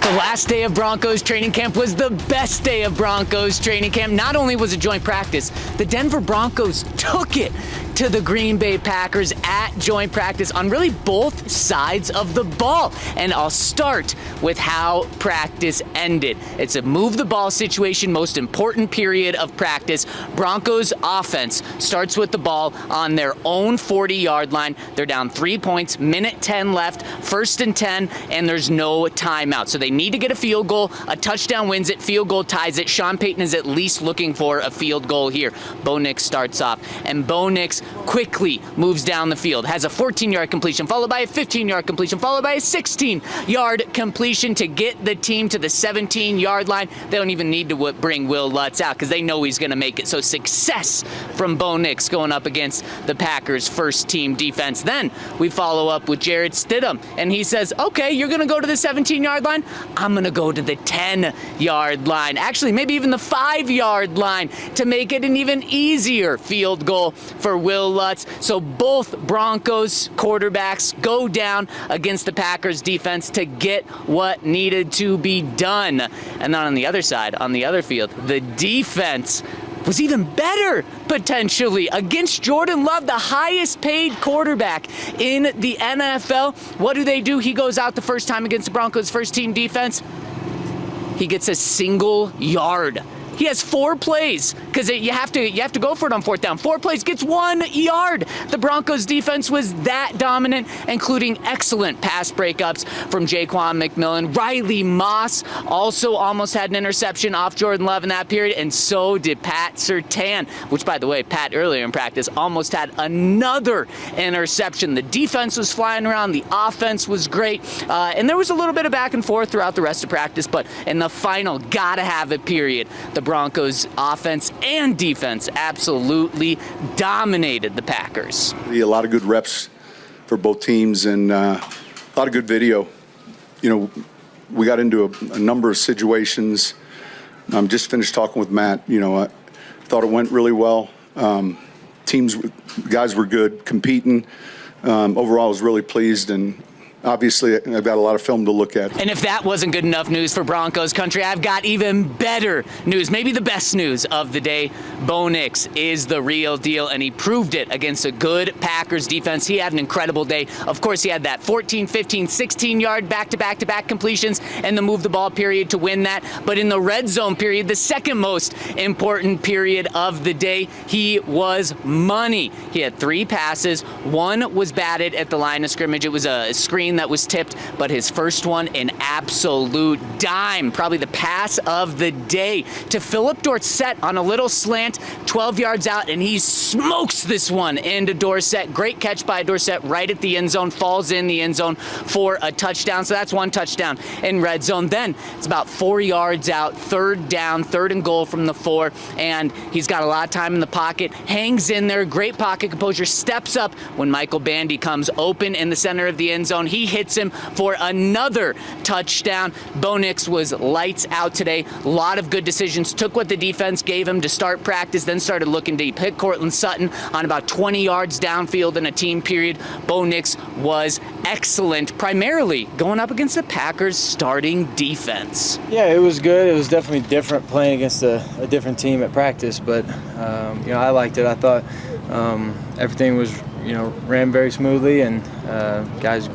The last day of Broncos training camp was the best day of Broncos training camp. Not only was it joint practice, the Denver Broncos took it to the Green Bay Packers at joint practice on really both sides of the ball. And I'll start with how practice ended. It's a move the ball situation, most important period of practice. Broncos offense starts with the ball on their own 40-yard line. They're down 3 points, minute 10 left, 1st and 10, and there's no timeout. So they need to get a field goal. A touchdown wins it, field goal ties it. Sean Payton is at least looking for a field goal here. Bo Nix starts off, and Bo Nix quickly moves down the field, has a 14-yard completion, followed by a 15-yard completion, followed by a 16-yard completion to get the team to the 17-yard line. They don't even need to bring Will Lutz out because they know he's going to make it. So success from Bo Nix going up against the Packers' first-team defense. Then we follow up with Jarrett Stidham, and he says, okay, you're going to go to the 17-yard line? I'm going to go to the 10-yard line. Actually, maybe even the 5-yard line to make it an even easier field goal for Will Lutz. So both Broncos quarterbacks go down against the Packers defense to get what needed to be done. And then on the other side, on the other field, the defense was even better, potentially, against Jordan Love, the highest paid quarterback in the NFL. What do? He goes out the first time against the Broncos' first-team defense. He gets a single yard. He has 4 plays because you have to go for it on 4th down. 4 plays, gets 1 yard. The Broncos defense was that dominant, including excellent pass breakups from Jaquan McMillan. Riley Moss also almost had an interception off Jordan Love in that period, and so did Pat Surtain, which, by the way, Pat earlier in practice almost had another interception. The defense was flying around. The offense was great. And there was a little bit of back and forth throughout the rest of practice, but in the final gotta have it period, the Broncos offense and defense absolutely dominated the Packers. A lot of good reps for both teams and a lot of good video. You know, we got into a number of situations. Just finished talking with Matt. You know, I thought it went really well. Guys were good, competing. Overall, I was really pleased, and obviously, I've got a lot of film to look at. And if that wasn't good enough news for Broncos country, I've got even better news, maybe the best news of the day. Bo Nix is the real deal, and he proved it against a good Packers defense. He had an incredible day. Of course, he had that 14, 15, 16-yard back-to-back-to-back completions and the move-the-ball period to win that. But in the red zone period, the second most important period of the day, he was money. He had 3 passes. 1 was batted at the line of scrimmage. It was a screen that was tipped, but his first one, an absolute dime, probably the pass of the day to Phillip Dorsett on a little slant, 12 yards out, and he smokes this one into Dorsett. Great catch by Dorsett right at the end zone, falls in the end zone for a touchdown. So that's 1 touchdown in red zone. Then it's about 4 yards out, 3rd down, 3rd and goal from the 4, and he's got a lot of time in the pocket, hangs in there, great pocket composure, steps up when Michael Bandy comes open in the center of the end zone. He hits him for another touchdown. Bo Nix was lights out today. A lot of good decisions. Took what the defense gave him to start practice, then started looking deep. Hit Cortland Sutton on about 20 yards downfield in a team period. Bo Nix was excellent, primarily going up against the Packers' starting defense. Yeah, it was good. It was definitely different playing against a different team at practice, but you know, I liked it. I thought everything was, you know, ran very smoothly, and guys,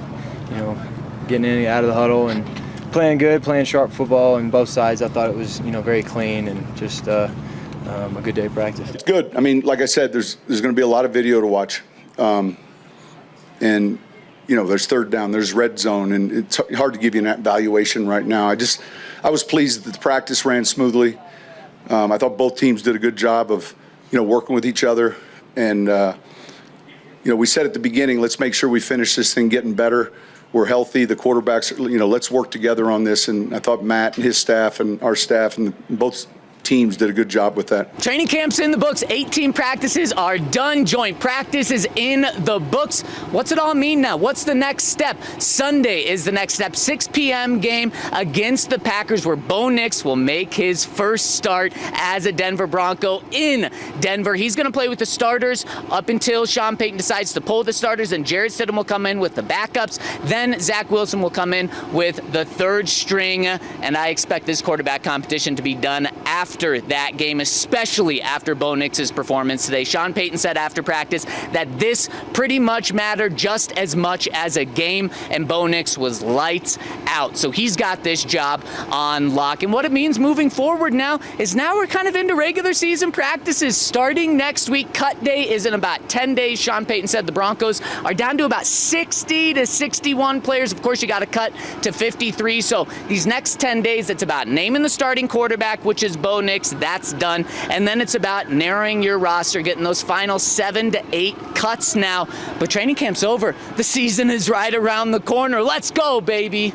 you know, getting in and out of the huddle and playing good, playing sharp football on both sides. I thought it was, you know, very clean and just a good day of practice. It's good. I mean, like I said, there's going to be a lot of video to watch. And, you know, there's 3rd down, there's red zone, and it's hard to give you an evaluation right now. I was pleased that the practice ran smoothly. I thought both teams did a good job of, you know, working with each other. And, you know, we said at the beginning, let's make sure we finish this thing getting better. We're healthy. The quarterbacks, you know, let's work together on this. And I thought Matt and his staff and our staff and both teams did a good job with that. Training camp's in the books. 18 practices are done. Joint practice is in the books. What's it all mean now? What's the next step? Sunday is the next step. 6 p.m. game against the Packers, where Bo Nix will make his first start as a Denver Bronco in Denver. He's going to play with the starters up until Sean Payton decides to pull the starters, and Jarrett Stidham will come in with the backups. Then Zach Wilson will come in with the third string, and I expect this quarterback competition to be done after that game, especially after Bo Nix's performance today. Sean Payton said after practice that this pretty much mattered just as much as a game, and Bo Nix was lights out. So he's got this job on lock. And what it means moving forward now is now we're kind of into regular season practices starting next week. Cut day is in about 10 days. Sean Payton said the Broncos are down to about 60 to 61 players. Of course, you got to cut to 53. So these next 10 days, it's about naming the starting quarterback, which is Bo Nix. That's done. And then it's about narrowing your roster, getting those final 7 to 8 cuts now. But training camp's over. The season is right around the corner. Let's go, baby.